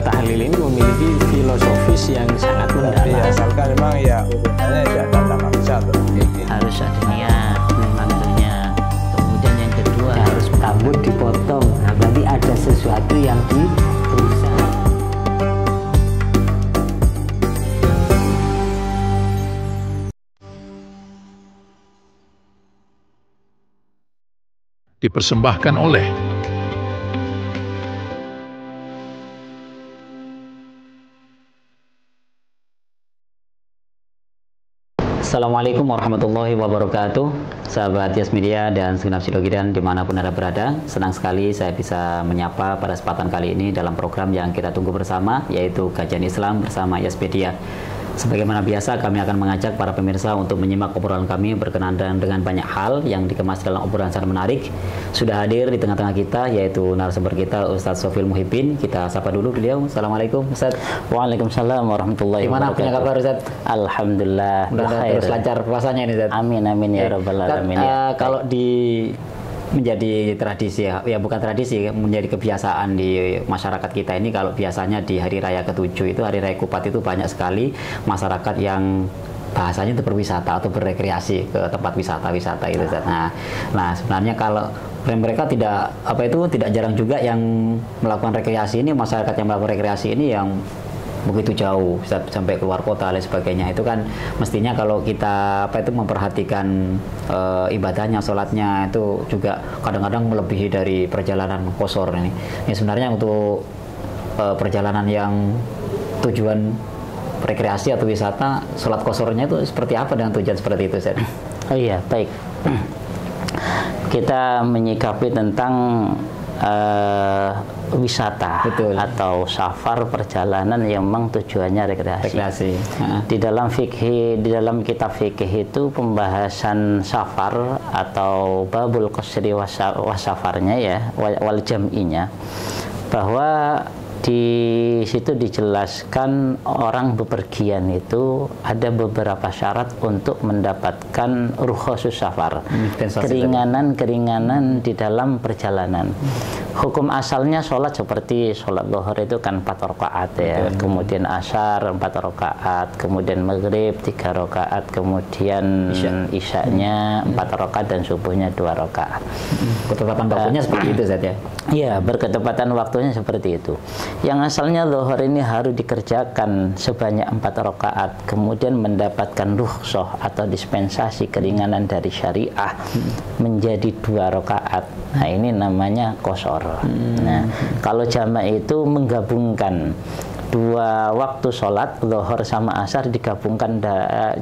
Tahlil ini memiliki filosofis yang sangat mendalam. Iya, asalkan memang ya urutannya ya tata manusia tuh. Harus ada niat waktunya. Kemudian yang kedua harus rambut dipotong. Nah, berarti ada sesuatu yang dirusak. Dipersembahkan oleh Assalamualaikum warahmatullahi wabarakatuh. Sahabat Yas Media dan segenap Silogidan dimanapun Anda berada, senang sekali saya bisa menyapa pada kesempatan kali ini dalam program yang kita tunggu bersama, yaitu Kajian Islam bersama Yas Media. Sebagaimana biasa, kami akan mengajak para pemirsa untuk menyimak obrolan kami berkenaan dengan banyak hal yang dikemas dalam obrolan sangat menarik. Sudah hadir di tengah-tengah kita, yaitu narasumber kita, Ustadz Sofil Muhyiddin. Kita sapa dulu beliau. Assalamualaikum, Ustadz. Waalaikumsalam warahmatullahi Gimana wabarakatuh. punya kabar, Ustadz? Alhamdulillah. Mudah-mudahan terus lancar puasanya ini, Ustadz. Amin amin ya rabbal alamin. Kalau menjadi tradisi ya bukan tradisi, menjadi kebiasaan di masyarakat kita ini, kalau biasanya di hari raya ke-7 itu, hari raya Kupat itu, banyak sekali masyarakat yang bahasanya itu berwisata atau berrekreasi ke tempat wisata-wisata itu. Nah sebenarnya kalau mereka tidak tidak jarang juga yang melakukan rekreasi ini, masyarakat yang melakukan rekreasi ini yang begitu jauh sampai keluar kota dan sebagainya. Itu kan mestinya kalau kita memperhatikan ibadahnya, sholatnya itu juga kadang-kadang melebihi dari perjalanan qashar ini. Ini sebenarnya untuk perjalanan yang tujuan rekreasi atau wisata, sholat qasharnya itu seperti apa dengan tujuan seperti itu, Ustaz? Oh iya, baik. Kita menyikapi tentang wisata. Betul. Atau safar, perjalanan yang memang tujuannya rekreasi. Di dalam fikih, di dalam kitab fikih itu pembahasan safar atau babul qasri wasafarnya ya, wal jam'inya, bahwa di situ dijelaskan orang bepergian itu ada beberapa syarat untuk mendapatkan rukhasus safar, keringanan-keringanan di dalam perjalanan. Hukum asalnya sholat seperti sholat zuhur itu kan 4 rakaat ya, kemudian asar 4 rakaat, kemudian maghrib 3 rakaat, kemudian isyanya 4 rakaat dan subuhnya 2 rakaat. Ketepatan waktunya seperti itu, Zat, ya? Iya, berketepatan waktunya seperti itu. Yang asalnya zuhur ini harus dikerjakan sebanyak 4 rakaat, kemudian mendapatkan rukhsah atau dispensasi keringanan dari syariah menjadi 2 rakaat. Nah, ini namanya qashar. Nah, kalau jamak itu menggabungkan 2 waktu sholat, zuhur sama asar digabungkan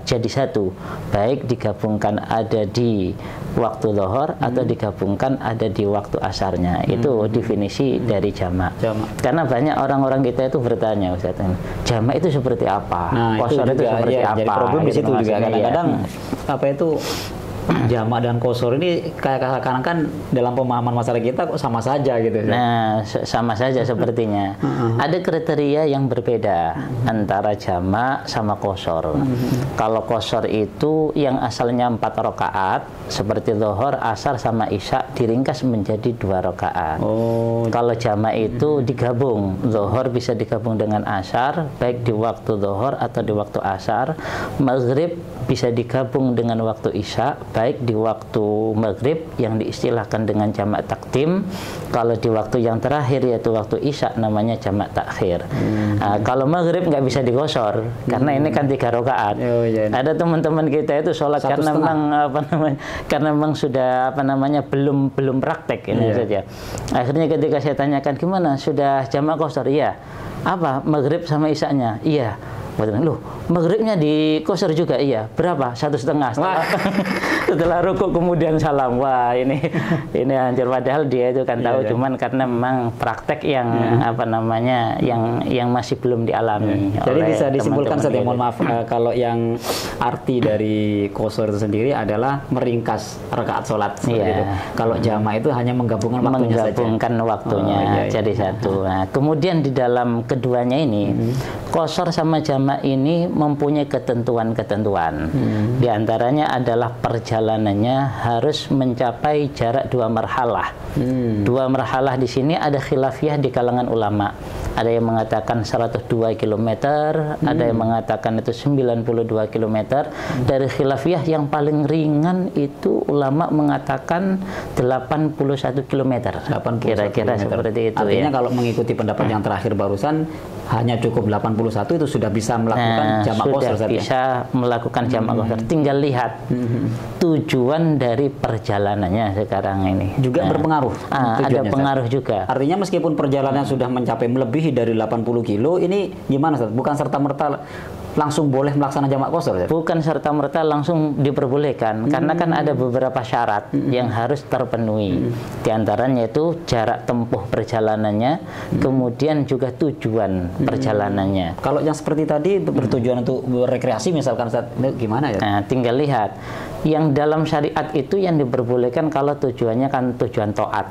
jadi satu, baik digabungkan ada di waktu zuhur atau digabungkan ada di waktu asarnya. Itu definisi dari jamak. Karena banyak orang-orang kita itu bertanya, Ustaz, jamak itu seperti apa? Qashar itu seperti apa? Jadi problem di situ juga kadang-kadang iya. Jamak dan qashar ini kayak kan dalam pemahaman masyarakat kita kok sama saja gitu. Nah, sama saja sepertinya. Ada kriteria yang berbeda antara jamak sama qashar. Kalau qashar itu yang asalnya 4 rakaat seperti zuhur, asar sama isya diringkas menjadi 2 rakaat. Kalau jamak itu digabung, zuhur bisa digabung dengan asar baik di waktu zuhur atau di waktu asar, maghrib bisa digabung dengan waktu isya baik di waktu maghrib yang diistilahkan dengan jamak takdim. Kalau di waktu yang terakhir yaitu waktu isya namanya jamak takhir. Kalau maghrib nggak bisa diqashar karena ini kan 3 rakaat. Ada teman-teman kita itu sholat karena memang sudah belum praktek ini saja. Akhirnya ketika saya tanyakan gimana, sudah jamak qashar? Iya. Apa maghrib sama isyanya? Iya. Loh, maghribnya di qashar juga? Iya. Berapa? 1,5. Setelah rukuk kemudian salam. Wah, ini hancur. Padahal dia itu kan tahu, cuman karena memang praktek yang yang masih belum dialami. Jadi bisa disimpulkan, saja, mohon maaf, kalau yang arti dari qashar itu sendiri adalah meringkas rakaat sholat. Itu. Kalau jamak itu hanya menggabungkan waktunya jadi satu. Nah, kemudian di dalam keduanya ini, qashar sama jamak ini mempunyai ketentuan-ketentuan. Di antaranya adalah perjalanannya harus mencapai jarak 2 marhalah. 2 marhalah di sini ada khilafiyah di kalangan ulama. ada yang mengatakan 102 km, ada yang mengatakan itu 92 km. Dari khilafiyah yang paling ringan itu ulama mengatakan 81 km. Kira-kira seperti itu. Artinya kalau mengikuti pendapat yang terakhir barusan hanya cukup 81 itu sudah bisa melakukan jamak qashar. Sudah bisa melakukan jamak qashar. Tinggal lihat tujuan dari perjalanannya sekarang ini. Juga berpengaruh. Ada pengaruh juga. Artinya meskipun perjalanan sudah mencapai melebihi dari 80 kilo, ini gimana Ustaz? Bukan serta-merta langsung boleh melaksanakan jamak qashar, Ustaz? Bukan serta-merta langsung diperbolehkan, karena kan ada beberapa syarat yang harus terpenuhi. Di antaranya itu jarak tempuh perjalanannya, kemudian juga tujuan perjalanannya. Kalau yang seperti tadi bertujuan untuk rekreasi misalkan, Ustaz, gimana ya? Nah, tinggal lihat. Yang dalam syariat itu yang diperbolehkan kalau tujuannya kan tujuan taat.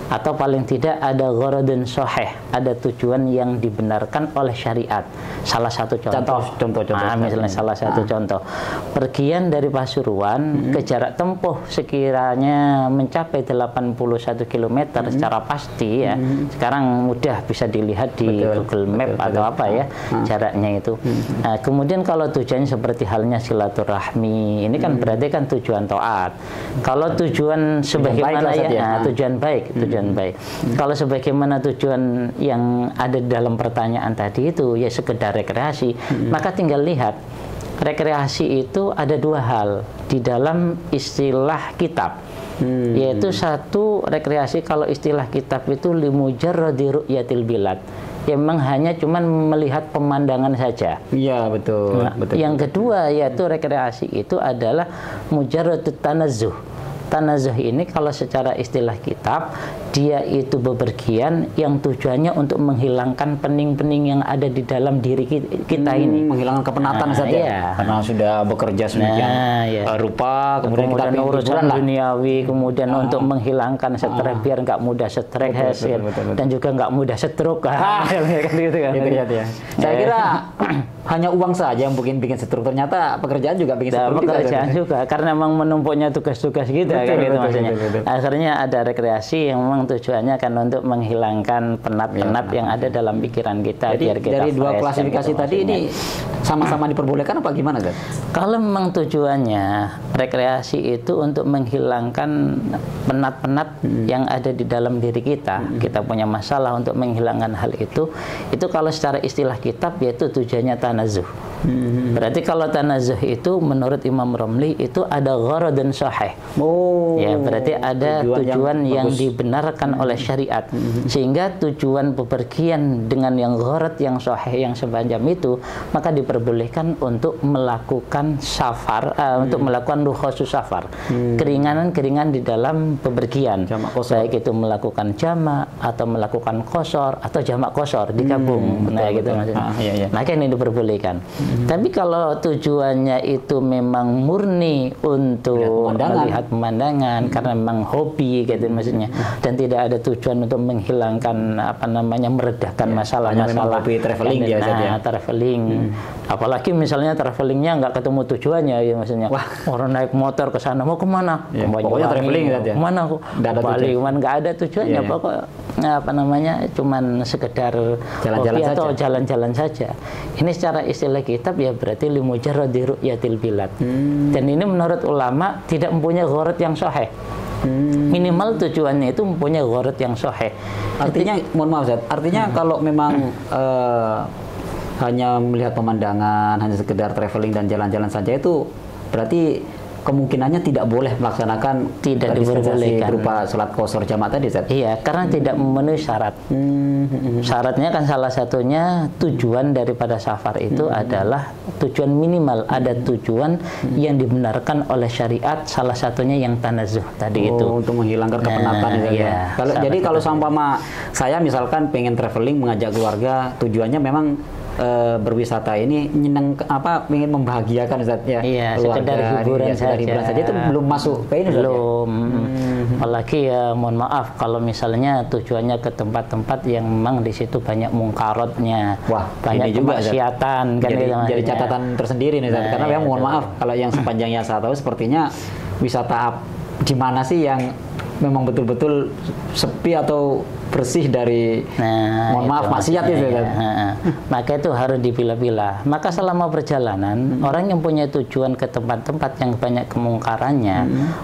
Atau paling tidak ada gharadun sahih, ada tujuan yang dibenarkan oleh syariat. Salah satu contoh. Misalnya salah satu contoh, pergian dari Pasuruan ke jarak tempuh sekiranya mencapai 81 km secara pasti ya. Sekarang mudah bisa dilihat di Google Map atau apa ya jaraknya itu. Nah, kemudian kalau tujuannya seperti halnya silaturahmi, ini kan berarti kan tujuan taat. Kalau tujuan sebagaimana tujuan baik. Kalau sebagaimana tujuan yang ada dalam pertanyaan tadi itu ya sekedar rekreasi, maka tinggal lihat rekreasi itu ada dua hal di dalam istilah kitab. Yaitu satu, rekreasi kalau istilah kitab itu limujarradi ru'yatil bilad, yang memang hanya cuman melihat pemandangan saja. Iya, betul. Yang kedua yaitu rekreasi itu adalah mujarradut tanazzuh. Tanazzuh ini kalau secara istilah kitab, dia itu bepergian yang tujuannya untuk menghilangkan pening-pening yang ada di dalam diri kita ini. Menghilangkan kepenatan saja. Iya. Karena sudah bekerja sedemikian rupa, kemudian kita urusan duniawi, kemudian untuk menghilangkan stres biar nggak mudah stres, dan juga nggak mudah stroke. Gitu kan. Saya kira hanya uang saja yang bikin stroke, ternyata pekerjaan juga bikin stroke. Pekerjaan juga, karena memang menumpuknya tugas-tugas kita. Gitu maksudnya. Akhirnya ada rekreasi yang memang tujuannya kan untuk menghilangkan penat-penat yang ada dalam pikiran kita. Jadi biar kita dari dua fresh, klasifikasi gitu, tadi ini sama-sama diperbolehkan apa gimana, Zat? Kalau memang tujuannya rekreasi itu untuk menghilangkan penat-penat yang ada di dalam diri kita, kita punya masalah untuk menghilangkan hal itu kalau secara istilah kitab yaitu tujuannya tanazzuh. Berarti kalau tanazzuh itu menurut Imam Romli itu ada gharadun sahih. Ya, berarti ada tujuan yang dibenarkan oleh syariat. Sehingga tujuan bepergian dengan yang gharad yang sahih yang semacam itu, maka diperbolehkan untuk melakukan safar, untuk melakukan rukhasus safar. Keringanan-keringan di dalam bepergian. Baik itu melakukan jamak atau melakukan qashar atau jamak qashar digabung. Gitu maksudnya. Maka ini diperbolehkan. Tapi kalau tujuannya itu memang murni untuk melihat pemandangan karena memang hobi gitu maksudnya, dan tidak ada tujuan untuk menghilangkan meredakan masalah-masalah hobi traveling dia saja. Traveling. Apalagi misalnya travelingnya nggak ketemu tujuannya ya maksudnya. Orang naik motor ke sana mau kemana? Pokoknya traveling saja. Kemana kok? Bali, nggak ada tujuannya pokok cuman sekedar jalan-jalan hobi saja. Atau jalan-jalan saja. Ini secara istilah kitab ya berarti limujarradi ru'yatil bilad. Dan ini menurut ulama tidak mempunyai gharad yang sahih. Minimal tujuannya itu mempunyai gharad yang sahih. Artinya, mohon maaf Zat, artinya kalau memang hanya melihat pemandangan, hanya sekedar traveling dan jalan-jalan saja itu berarti kemungkinannya tidak boleh melaksanakan diperbolehkan berupa sholat qashar jamak tadi, Zat? Iya, karena tidak memenuhi syarat. Syaratnya kan salah satunya tujuan daripada safar itu adalah tujuan minimal, ada tujuan yang dibenarkan oleh syariat, salah satunya yang tanazzuh tadi itu. Untuk menghilangkan kepenatan ya. Jadi kalau seumpama saya misalkan pengen traveling mengajak keluarga, tujuannya memang berwisata ini ingin membahagiakan keluarga, sekedar hiburan saja. Itu belum masuk ke ini belum. Apalagi ya mohon maaf kalau misalnya tujuannya ke tempat-tempat yang memang di situ banyak mungkaratnya, banyak kemaksiatan kan, jadi catatan tersendiri nih, karena memang mohon maaf kalau yang sepanjang yang saya tahu sepertinya wisata di mana sih yang memang betul-betul sepi atau bersih dari mohon maaf maksiat itu kan. Maka itu harus dipilah-pilah. Maka selama perjalanan orang yang punya tujuan ke tempat-tempat yang banyak kemungkarannya,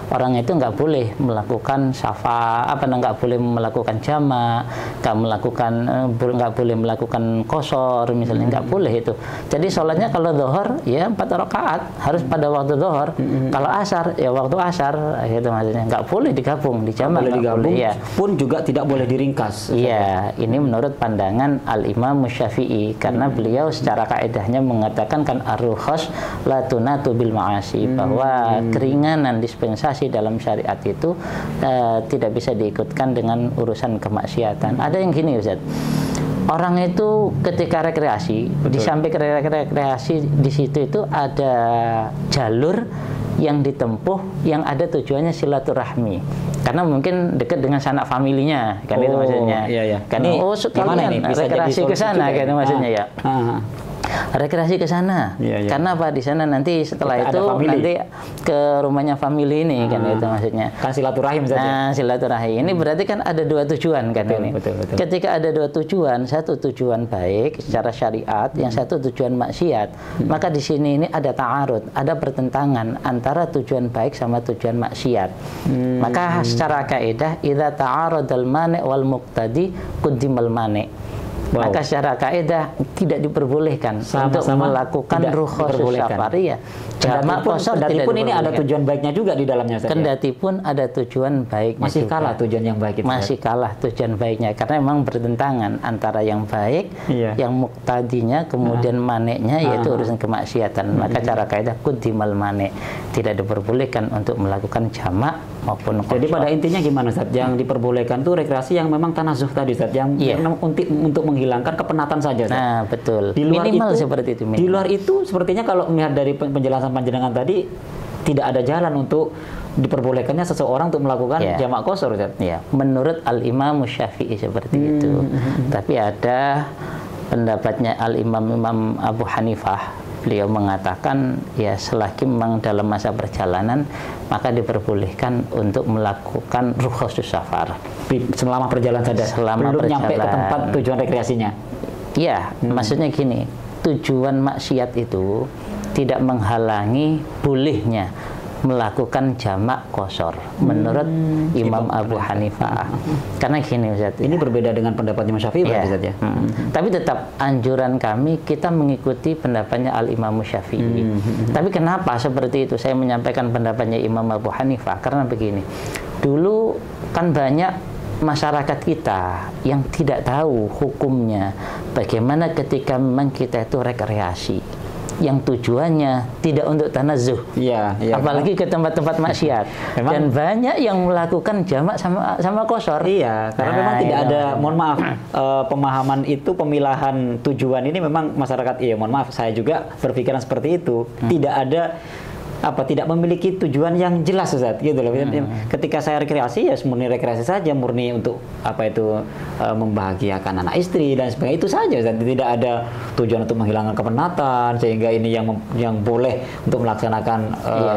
orang itu nggak boleh melakukan nggak boleh melakukan jama, nggak boleh melakukan qashar misalnya, nggak boleh itu. Jadi sholatnya kalau zuhur ya 4 rakaat harus pada waktu zuhur. Kalau asar ya waktu asar gitu maksudnya. Nggak boleh digabung di jama, ya. Pun juga tidak boleh diringkas. Iya, ini menurut pandangan Al-Imam Syafi'i, karena beliau secara kaedahnya mengatakan kan ar-rukhas la tunatu bil ma'asi, bahwa keringanan dispensasi dalam syariat itu tidak bisa diikutkan dengan urusan kemaksiatan. Ada yang gini Ustaz, orang itu ketika rekreasi, di samping rekreasi di situ itu ada jalur yang ditempuh yang ada tujuannya silaturahmi, karena mungkin dekat dengan sanak familinya kan, itu maksudnya. Iya. Kan sekalian rekreasi ke sana kan maksudnya ya. Rekreasi ke sana. Karena apa, di sana nanti setelah itu nanti ke rumahnya family ini kan, itu maksudnya. Kan silaturahim saja. Nah, silaturahim ini berarti kan ada dua tujuan kan, ini. Betul. Ketika ada dua tujuan, satu tujuan baik secara syariat, yang satu tujuan maksiat, maka di sini ini ada ta'arud, ada pertentangan antara tujuan baik sama tujuan maksiat. Maka secara kaidah idza ta'aradal mani' wal muqtadi quddimal mani'. Maka secara kaidah tidak diperbolehkan untuk melakukan rukhsah safari ya. Jamak qashar tidak pun ini ada tujuan baiknya juga di dalamnya. Kendati pun ada tujuan baiknya. Masih kalah tujuan yang baik itu. Masih kalah tujuan baiknya, karena memang bertentangan antara yang baik, yang muqtadinya, kemudian maniknya yaitu urusan kemaksiatan. Maka cara kaidah quddimal manik, tidak diperbolehkan untuk melakukan jamak maupun qashar. Jadi pada intinya gimana Ustaz? Yang diperbolehkan tuh rekreasi yang memang tanazuh tadi Ustaz, yang untuk menghilangkan kepenatan saja Ustaz. Nah, betul. Di luar minimal itu, seperti itu. Di luar itu sepertinya kalau melihat dari penjelasan panjenengan tadi, tidak ada jalan untuk diperbolehkannya seseorang untuk melakukan jamak qashar Ustaz. Ya, menurut Al-Imam Syafi'i seperti itu. Tapi ada pendapatnya Al-Imam Abu Hanifah. Beliau mengatakan ya selagi memang dalam masa perjalanan maka diperbolehkan untuk melakukan rukhsatus safar selama perjalanan saja, belum nyampe ke tempat tujuan rekreasinya. Iya, maksudnya gini, tujuan maksiat itu tidak menghalangi bolehnya melakukan jamak qashar menurut Imam Abu Hanifah. Karena gini Ustaz, ini berbeda dengan pendapat Imam Syafi'i berarti Ustaz ya. Tapi tetap anjuran kami kita mengikuti pendapatnya Al-Imam Syafi'i. Tapi kenapa seperti itu saya menyampaikan pendapatnya Imam Abu Hanifah? Karena begini, dulu kan banyak masyarakat kita yang tidak tahu hukumnya bagaimana ketika memang kita itu rekreasi yang tujuannya tidak untuk tanazuh, apalagi ke tempat-tempat maksiat. Dan banyak yang melakukan jamak sama qashar. Iya, karena memang tidak ada, mohon maaf, pemahaman itu, pemilahan tujuan ini memang masyarakat, mohon maaf, saya juga berpikiran seperti itu. Tidak ada tidak memiliki tujuan yang jelas Ustaz, gitu loh. Ketika saya rekreasi ya murni rekreasi saja, murni untuk membahagiakan anak istri dan sebagainya, itu saja Ustaz. Tidak ada tujuan untuk menghilangkan kepenatan, sehingga ini yang boleh untuk melaksanakan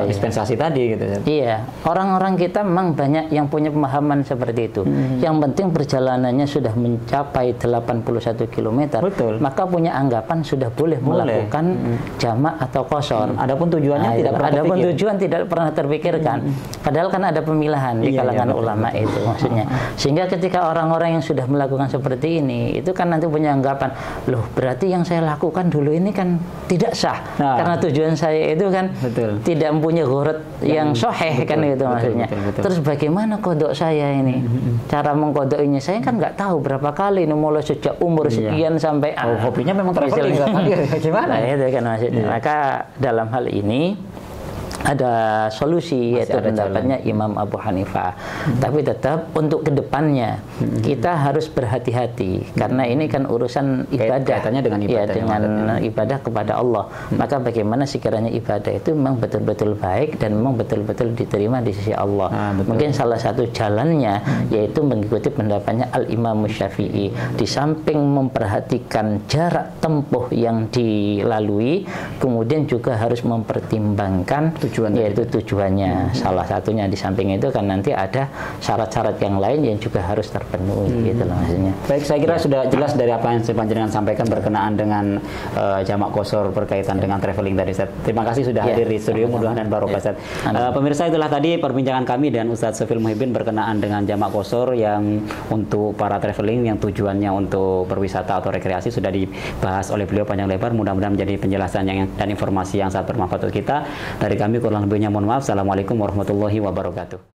dispensasi tadi gitu Ustaz. Iya, orang-orang kita memang banyak yang punya pemahaman seperti itu. Yang penting perjalanannya sudah mencapai 81 km, maka punya anggapan sudah boleh melakukan jamak atau qashar. Adapun tujuannya tidak pernah Adapun tujuan tidak pernah terpikirkan. Padahal kan ada pemilahan di kalangan ulama itu maksudnya. Sehingga ketika orang-orang yang sudah melakukan seperti ini, itu kan nanti punya anggapan, loh berarti yang saya lakukan dulu ini kan tidak sah. Karena tujuan saya itu kan tidak mempunyai ghurad yang sahih kan itu maksudnya. Terus bagaimana kodok saya ini? Cara mengkodoknya saya kan nggak tahu berapa kali ini, mulai sejak umur sekian sampai hobinya memang traveling. Gimana? Itu kan maksudnya. Maka dalam hal ini ada solusi, yaitu pendapatnya Imam Abu Hanifah. Tapi tetap untuk kedepannya kita harus berhati-hati, karena ini kan urusan ibadah, dengan ibadah kepada Allah. Maka bagaimana sekiranya ibadah itu memang betul-betul baik dan memang betul-betul diterima di sisi Allah. Mungkin salah satu jalannya yaitu mengikuti pendapatnya Al-Imam Syafi'i. Di samping memperhatikan jarak tempuh yang dilalui, kemudian juga harus mempertimbangkan tujuan. Yaitu tujuannya. Salah satunya di samping itu kan nanti ada syarat-syarat yang lain yang juga harus terpenuhi gitu loh maksudnya. Baik, saya kira sudah jelas dari apa yang panjenengan sampaikan berkenaan dengan jamak qashar berkaitan dengan traveling tadi, Ustaz. Terima kasih sudah hadir di studio, mudah-mudahan barokah, Ustaz. Pemirsa, itulah tadi perbincangan kami dan Ustaz Syafil Muhibin berkenaan dengan jamak qashar yang untuk para traveling yang tujuannya untuk berwisata atau rekreasi, sudah dibahas oleh beliau panjang lebar. Mudah-mudahan menjadi penjelasan dan informasi yang sangat bermanfaat untuk kita. Dari kami kurang lebihnya mohon maaf. Assalamualaikum warahmatullahi wabarakatuh.